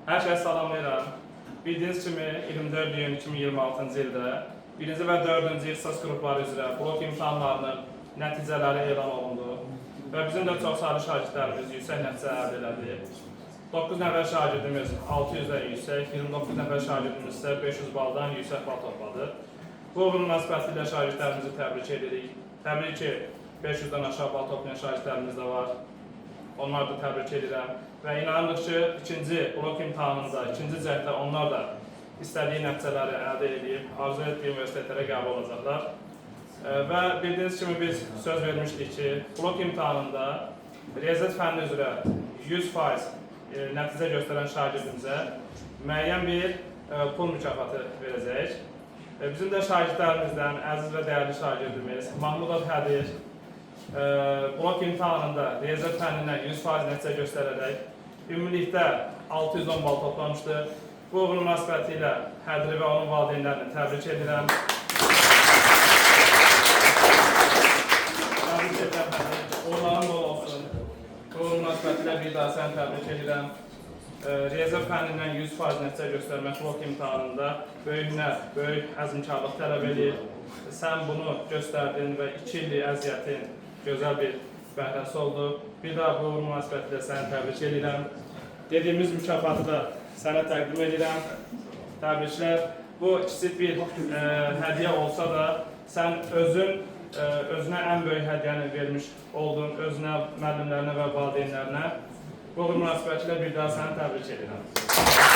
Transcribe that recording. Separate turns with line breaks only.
Hər kəs salamlayıram. Bildiyiniz kimi 24 iyun 2026-cı ildə 1-ci və 4-cü ixtisas qrupları üzrə blok imtahanlarının nəticələri elan olundu və bizim də çox saylı şagirdlərimiz yüksək nəticə əldə elədi. 9 nəfər şagirdimiz 600-dən yüksək, 29 nəfər şagirdimiz isə 500 baldan yüksək bal topladı. Bu uğur münasibətilə şagirdlərimizi təbrik edirik. Təbii ki, 500-dən aşağı bal toplayan şagirdlərimiz də var. Onları da təbrik edirəm və inanırıq ki, ikinci blok imtahanında, ikinci cəhddə onlar da istədiyi nəticələri əldə edib, arzu etdiyi universitetlərə qəbul olacaqlar. Və bildiyiniz kimi biz söz vermişdik ki, blok imtahanında riyaziyyat fənni üzrə 100% nəticə göstərən şagirdimizə müəyyən bir pul mükafatı verəcəyik. Bizim də şagirdlərimizdən əziz və dəyərli şagirdimiz Mahmudov Hədir blok imtahanında riyaziyyat fənnindən 100% nəticə göstərərək ümumilikdə 610 bal toplamışdır. Bu uğur münasibətilə Hədri və onun valideynlərini təbrik edirəm. Təbrik edirəm Hədri. Uğurların bol olsun. Bu uğur münasibətilə bir daha səni təbrik edirəm. Riyaziyyat fənnindən 100% nəticə göstərmək blok imtahanında böyük əzmkarlıq tələb edir. Sən bunu göstərdin və 2 illik əziyyətin gözəl bir bəhrəsi oldu. Bir daha bu uğur münasibətilə səni təbrik edirəm. Dediyimiz mükafatı da sənə təqdim edirəm. Təbriklər. Bu kiçik bir hədiyyə olsa da sən özünə ən böyük hədiyyəni vermiş oldun, özünə, müəllimlərinə və valideynlərinə. Bu uğur münasibətilə bir daha səni təbrik edirəm.